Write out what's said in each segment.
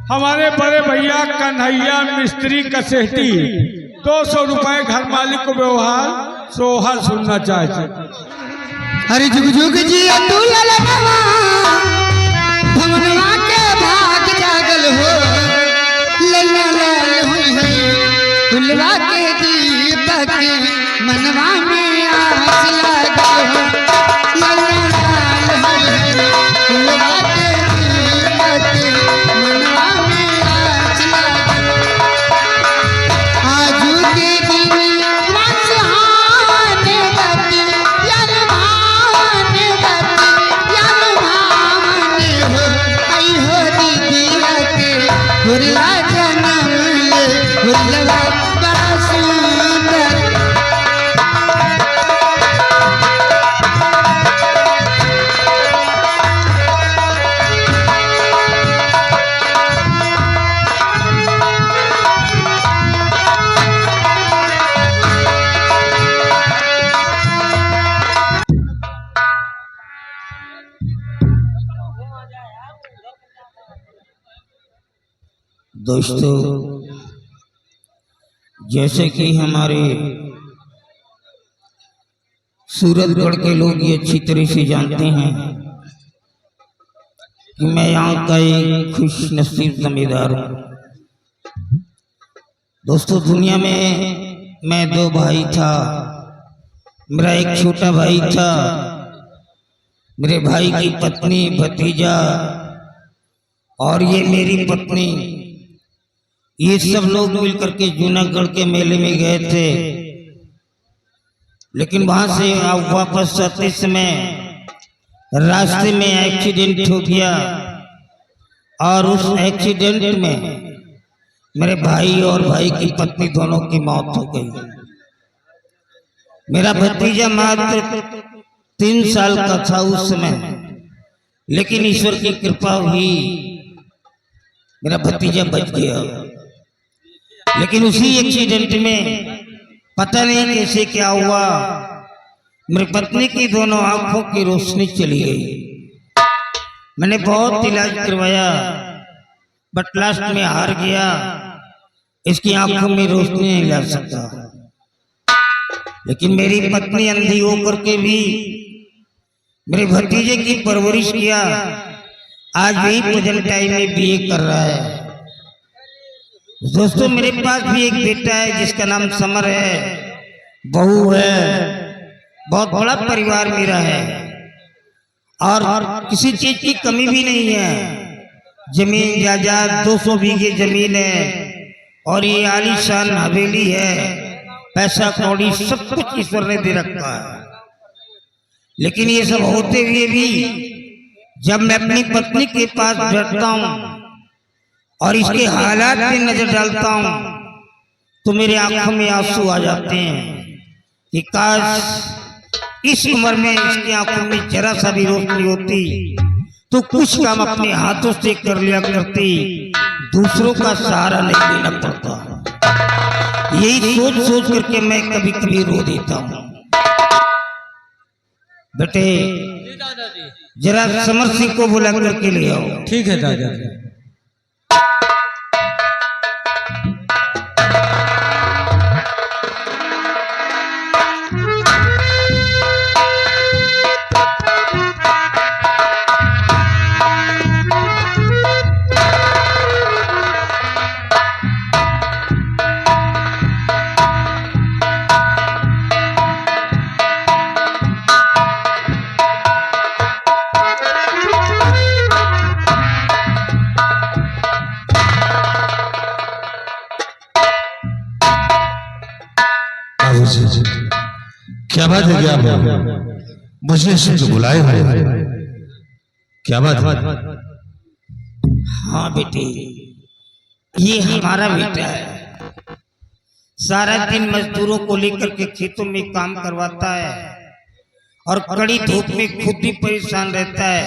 हमारे बड़े भैया कन्हैया मिस्त्री कसेटी 200 रुपए घर मालिक को व्यवहार सोहर सुनना चाहते। हरि जुग जुग जी अतुल ललवा भमनवा के भाग जागल हो लैला लाल हुई है फुलवा के दीपक मनवा में आस लागल हो लैला लाल हुई है फुलवा के दीपक मनवा में आस लागल आजू के दिन हुरला जन्म ले हुरला बड़ा सुंदर दोस्तों, जैसे कि हमारे सूरतगढ़ के लोग ये अच्छी तरह से जानते हैं कि मैं यहाँ का एक खुश नसीब जमींदार हूँ। दोस्तों, दुनिया में मैं 2 भाई था। मेरा एक छोटा भाई था, मेरे भाई की पत्नी, भतीजा और ये मेरी पत्नी, ये सब लोग मिलकर के जूनागढ़ के मेले में गए थे। लेकिन वहां से वापस आते समय रास्ते में एक्सीडेंट हो गया और उस एक्सीडेंट में मेरे भाई और भाई की पत्नी दोनों की मौत हो गई। मेरा भतीजा मात्र 3 साल का था उस समय, लेकिन ईश्वर की कृपा हुई, मेरा भतीजा बच गया। लेकिन उसी एक्सीडेंट में पता नहीं कैसे क्या हुआ, मेरी पत्नी की दोनों आंखों की रोशनी चली गई। मैंने बहुत इलाज करवाया बट लास्ट में हार गया। इसकी आंखों में रोशनी नहीं ला सकता। लेकिन मेरी पत्नी अंधी होकर के भी मेरे भतीजे की परवरिश किया। आज भी प्रेजेंट टाइम में बीए कर रहा है। दोस्तों, मेरे पास भी एक बेटा है जिसका नाम समर है, बहू है, बहुत बड़ा परिवार मेरा है और किसी चीज की कमी भी नहीं है। जमीन जायदाद 200 बीघे जमीन है और ये आलीशान हवेली है, पैसा कौड़ी सब कुछ ईश्वर ने दे रखा है। लेकिन ये सब होते हुए भी जब मैं अपनी पत्नी के पास बैठता हूँ और इसके हालात पे नजर डालता हूँ तो मेरे आंखों में आंसू आ जाते हैं कि काश इस उम्र में इसकी आंखों में जरा सा भी रोशनी होती तो कुछ काम अपने हाथों से कर लिया करती, दूसरों का सहारा नहीं लेना पड़ता। यही सोच सोच करके मैं कभी कभी रो देता हूँ। बेटे, जरा समर सिंह को बुला करके ले आओ। ठीक है दादाजी। क्या बात है? क्या मुझे सिर्फ बुलाए हुए, क्या बात है? हाँ बेटे, ये हमारा बेटा है। सारा दिन मजदूरों को लेकर के खेतों में काम करवाता है और कड़ी धूप में खुद भी परेशान रहता है,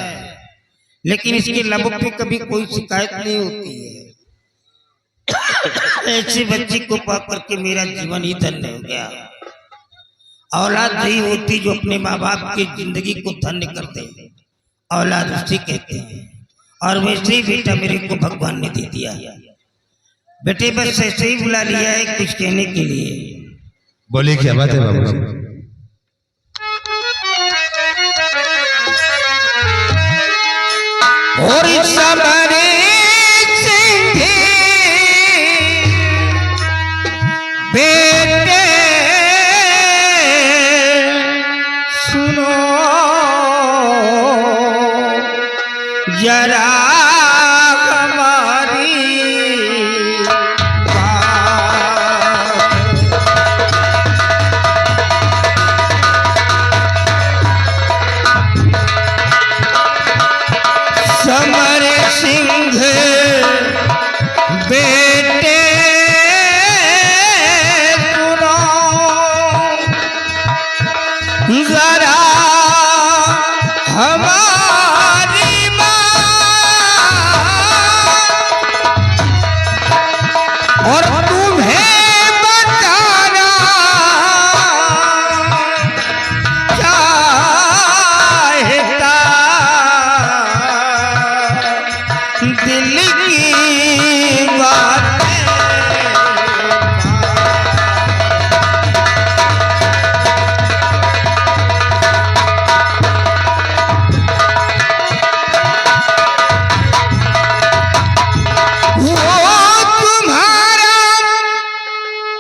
लेकिन इसके लबों पे कभी कोई शिकायत नहीं होती है। ऐसे बच्चे को पा करके मेरा जीवन ही धन्य हो गया। औलाद नहीं होती जो अपने माँ बाप की जिंदगी को धन्य करते हैं, औलाद उसे कहते हैं। और वैसे ही बेटा मेरे को भगवान ने दे दिया। बेटे बस ऐसे ही बुला लिया है कुछ कहने के लिए। बोले क्या बात है बाबूजी? और समरे सिंह बेटे सुनो जरा हमारी समर सिंह बेटे सुनो जरा हमारी और तुम्हें बताना चाहता दिल की बात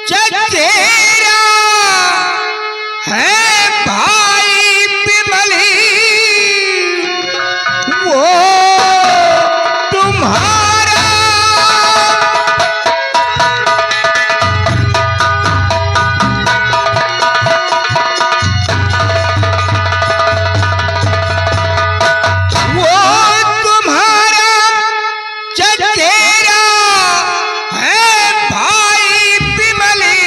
चचेरा है भाई बिमली, वो तुम्हारा चचेरा है भाई बिमली,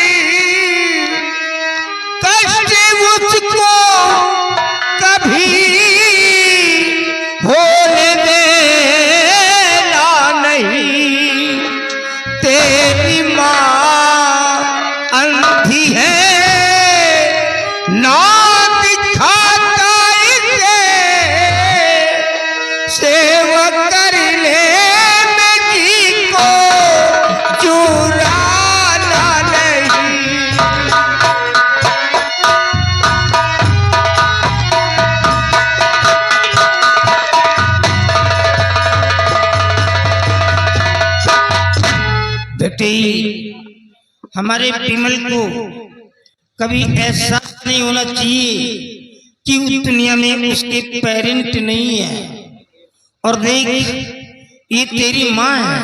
कष्ट मुझको कभी होने देना नहीं। तेरी माँ अंधी है ना दिखाता इसे, सेवा कर ले बेटी को चुराना नहीं। बेटी हमारे विमल को कभी ऐसा नहीं होना चाहिए कि उस दुनिया में उसके पेरेंट नहीं है। और देख ये तेरी माँ है,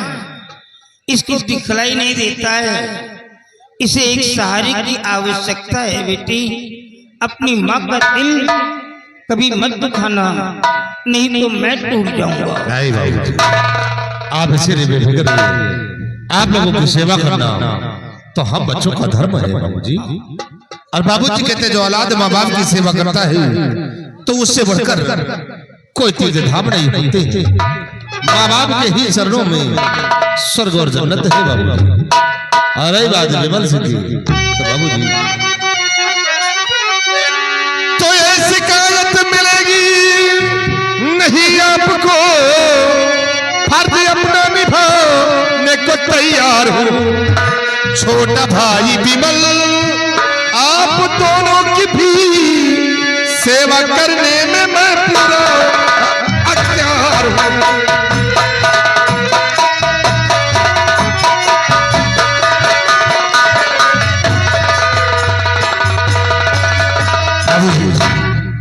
इसको दिखलाई नहीं देता है, इसे एक सहारे की आवश्यकता है। बेटी अपनी माँ का दिल कभी मत दुखाना, नहीं तो मैं टूट जाऊंगा। नहीं बाबूजी, आप इसे बेफिक्र रहिए। आप लोगों की सेवा करना तो हम बच्चों का धर्म है बाबूजी। और बाबूजी कहते हैं जो औलाद माँ बाप की सेवा करता है तो उससे बढ़कर कोई तीर्थ धाम नहीं होते। माँ बाप के ही चरणों में स्वर्ग और जन्नत है बाबूजी। और रही बात विमल सिंह की तो बाबूजी तो ये शिकायत मिलेगी नहीं आपको, फर्ज अपना निभाने को तैयार हूँ। छोटा भाई विमल आप दोनों की भी सेवा करने में मैं पूरा अख्तियार हूँ।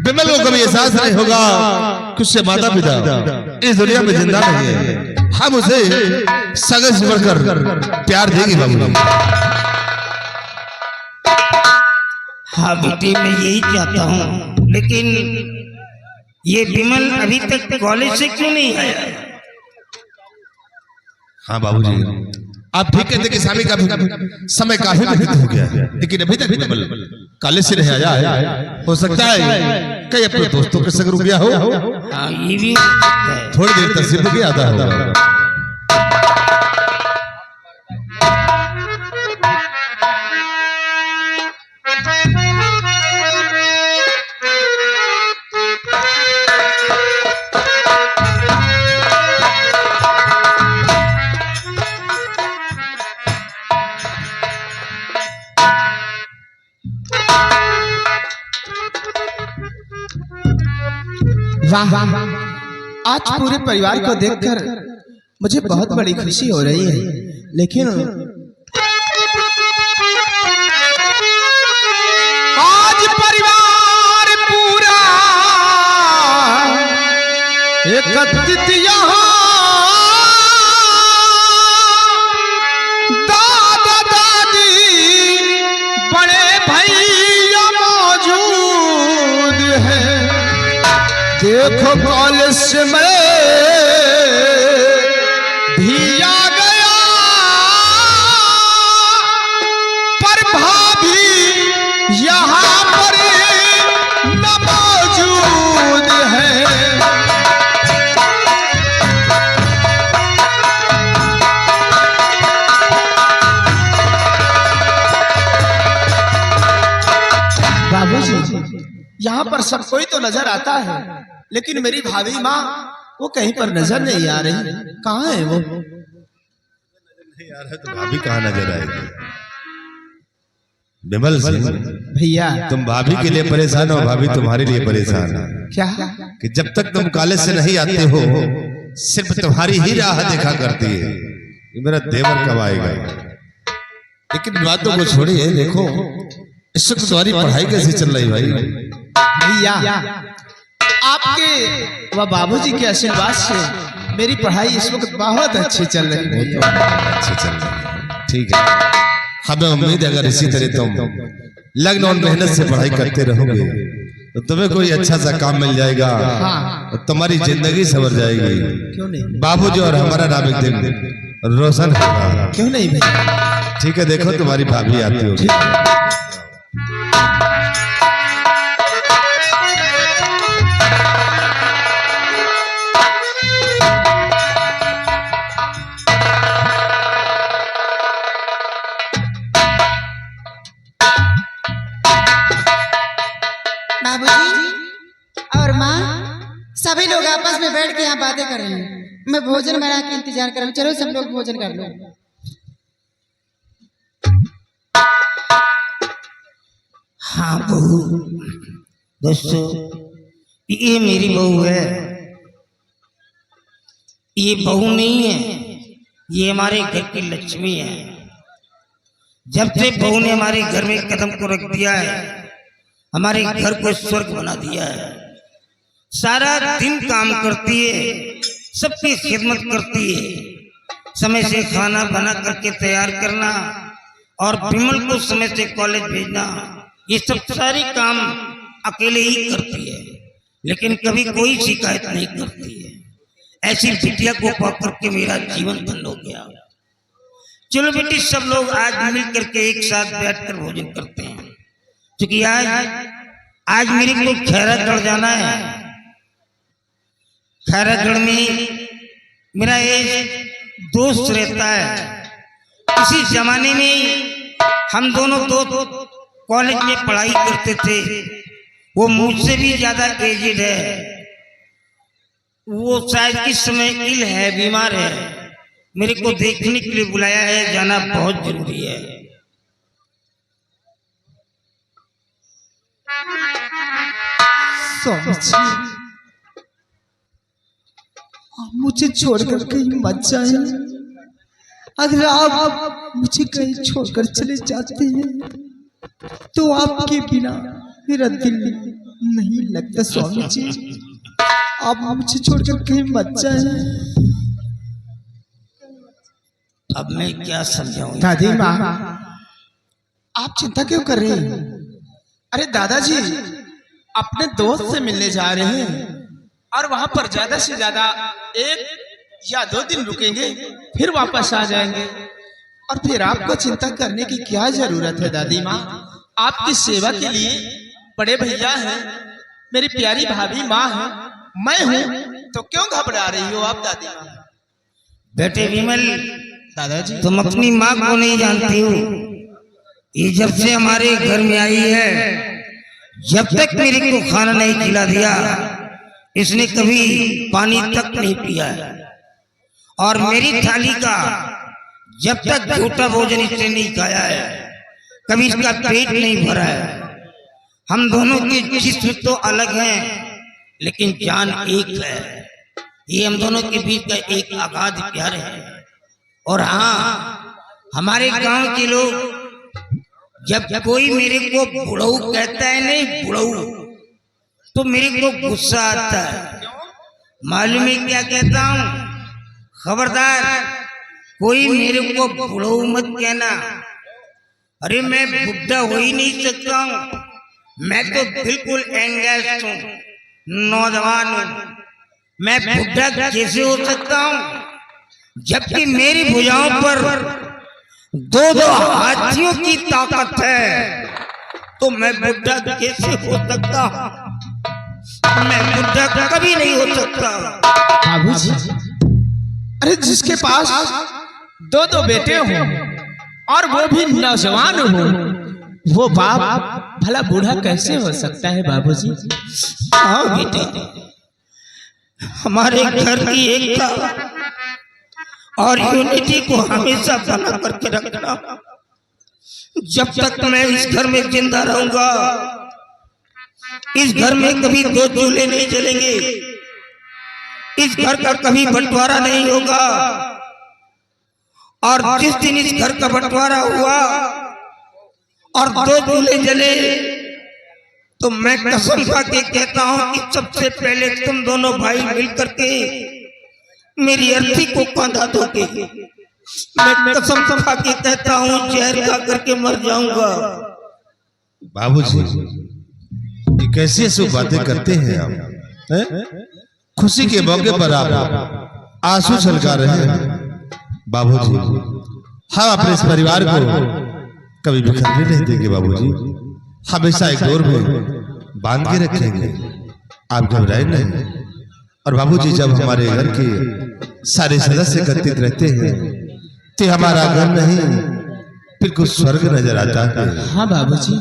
विमल को कभी एहसास नहीं होगा कि उससे माता पिता इस दुनिया में जिंदा नहीं है। हम उसे सगे से बढ़कर प्यार देंगे बाबू। हाँ बेटी मैं यही चाहता हूँ, लेकिन ये विमल अभी तक कॉलेज से क्यों नहीं आया? हाँ बाबूजी, आप ठीक कहते कि स्वामी का समय काफी व्यतीत हो गया, लेकिन अभी तक विमल कॉलेज से नहीं आया है। हो सकता है कई अपने दोस्तों के संग रुक गया हो। हाँ ये भी है। थोड़ी देर तक सिर्फ भी आता होगा। वाह आज पूरे परिवार को देखकर मुझे बहुत बड़ी खुशी हो रही है, लेकिन आज परिवार पूरा एकत्रित यहाँ दादा दादी बड़े भैया मौजूद हैं। देखो कॉलेज में भी आ गया पर भाभी यहाँ पर न मौजूद है। बाबूजी यहाँ पर सब कोई तो नजर आता है, लेकिन मेरी भाभी माँ वो कहीं पर नजर नहीं आ रही। कहाँ है वो? नहीं आ रहा तो भाभी कहाँ नजर आएगी? विमल सिंह भैया तुम भाभी के लिए परेशान हो, भाभी तुम्हारे लिए परेशान है। क्या कि जब तक तुम कॉलेज से नहीं आते हो सिर्फ तुम्हारी ही राह देखा करती है कि मेरा देवर कब आएगा। लेकिन बातों को छोड़िए, देखो इस वक्त तुम्हारी पढ़ाई कैसी चल रही भाई? भैया आपके व बाबूजी के आशीर्वाद से मेरी पढ़ाई इस वक्त बहुत अच्छी चल रही है। अच्छी चल रही है, ठीक है। हमें उम्मीद है अगर इसी तरह तुम लगन और मेहनत से पढ़ाई करते रहोगे तो तुम्हें कोई अच्छा सा काम मिल जाएगा और तुम्हारी जिंदगी संवर जाएगी। क्यों नहीं बाबूजी और हमारा नाम एक दिन रोशन होगा। क्यों नहीं भैया? ठीक है, देखो तुम्हारी भाभी आती होगी। बाबूजी और माँ सभी लोग आपस में बैठ के यहाँ बातें कर रहे हैं। मैं भोजन बना के इंतजार कर रहा हूँ। चलो सब लोग भोजन कर लो। हाँ बहू, दोस्तों ये मेरी बहू है। ये बहू नहीं है, ये हमारे घर की लक्ष्मी है। जब से बहू ने हमारे घर में कदम को रख दिया है, हमारे घर को स्वर्ग बना दिया है। सारा दिन काम करती है, सबकी खिदमत करती है, समय से खाना बना करके तैयार करना और विमल को समय से कॉलेज भेजना, ये सब सारे काम अकेले ही करती है। लेकिन कभी कोई शिकायत नहीं करती है। ऐसी बिटिया को पा करके मेरा जीवन धन हो गया। चलो बेटी सब लोग आज मिल करके एक साथ बैठकर भोजन करते हैं, क्योंकि आज मेरे को खैरागढ़ जाना है। खैरागढ़ में मेरा एक दोस्त रहता है। इसी जमाने में हम दोनों दोस्त कॉलेज में पढ़ाई करते थे। वो मुझसे भी ज्यादा एजेड है। वो शायद इस समय इल है, बीमार है। मेरे को देखने के लिए बुलाया है, जाना बहुत जरूरी है। स्वामी जी आप मुझे छोड़कर कहीं मत जाए। अगर आप मुझे कहीं छोड़कर चले जाते हैं तो आपके बिना मेरा दिल नहीं लगता। स्वामी जी आप मुझे छोड़कर कहीं मत जाए। अब मैं क्या समझाऊं? दादी माँ आप चिंता क्यों कर रहे हैं? अरे दादाजी अपने दोस्त से मिलने जा रहे हैं और वहां पर ज्यादा से ज्यादा 1 या 2 दिन रुकेंगे, फिर वापस आ जाएंगे। और फिर आपको चिंता करने की क्या जरूरत है दादी माँ? आपकी सेवा के लिए बड़े भैया हैं, मेरी प्यारी भाभी माँ है, मैं हूँ, तो क्यों घबरा रही हो आप दादी माँ? बेटे विमल, दादाजी तुम अपनी माँ को नहीं जानती हो। ये जब से हमारे घर में आई है, जब तक मेरे को खाना नहीं खिला दिया, इसने कभी पानी तक नहीं पिया है। और मेरी थाली का जब तक झूठा भोजन इसने नहीं खाया है, कभी इसका पेट नहीं भरा है। हम दोनों के जिस्म तो अलग हैं, लेकिन जान एक है। ये हम दोनों के बीच का एक अगाध प्यार है। और हाँ, हमारे गांव के लोग जब कोई मेरे को बुढ़ऊ कहता है, नहीं बुढ़ऊ, तो मेरे को गुस्सा आता है। मालूम है क्या कहता हूँ? खबरदार कोई मेरे को बुढ़ऊ मत कहना। अरे मैं बुढ़ा हो ही नहीं सकता हूँ, मैं तो बिल्कुल एंगेज हूँ, नौजवान हूँ। मैं बुढ़ा कैसे हो सकता हूँ जबकि मेरी भुजाओं पर दो हाथियों की ताकत है? तो मैं बुढ़ा कैसे हो सकता हूँ? मैं बुढ़ा कभी नहीं हो सकता। बाबूजी, अरे जिसके पास दो बेटे हो और वो भी नौजवान हो, वो बाप भला बूढ़ा कैसे हो सकता है बाबूजी? हाँ बेटे, हमारे घर की एकता और यूनिटी को हमेशा बना करके रखना। जब तक मैं इस घर में जिंदा रहूंगा, इस घर में कभी दो चूल्हे नहीं जलेंगे, इस घर का कभी बंटवारा नहीं होगा। और जिस दिन इस घर का बंटवारा हुआ और दो चूल्हे जले, तो मैं कसम खा के कहता हूं कि सबसे पहले तुम दोनों भाई मिलकर के मेरी अर्थी को कांधा दोगे। मैं कसम खा के कहता हूं जहर खा करके मर जाऊंगा। बाबूजी, ये कैसी ऐसी बातें करते हैं आप? हैं? खुशी के मौके पर आप आंसू छलका रहे हैं। बाबूजी, हम अपने इस परिवार को कभी बिखरने नहीं देंगे बाबूजी, हमेशा एक डोर में बांध के रखेंगे। आप घबराए नहीं। और बाबूजी, जब हमारे घर के सारे सदस्य एकत्रित रहते हैं तो हमारा घर नहीं फिर कुछ स्वर्ग नजर आता है। हाँ बाबूजी,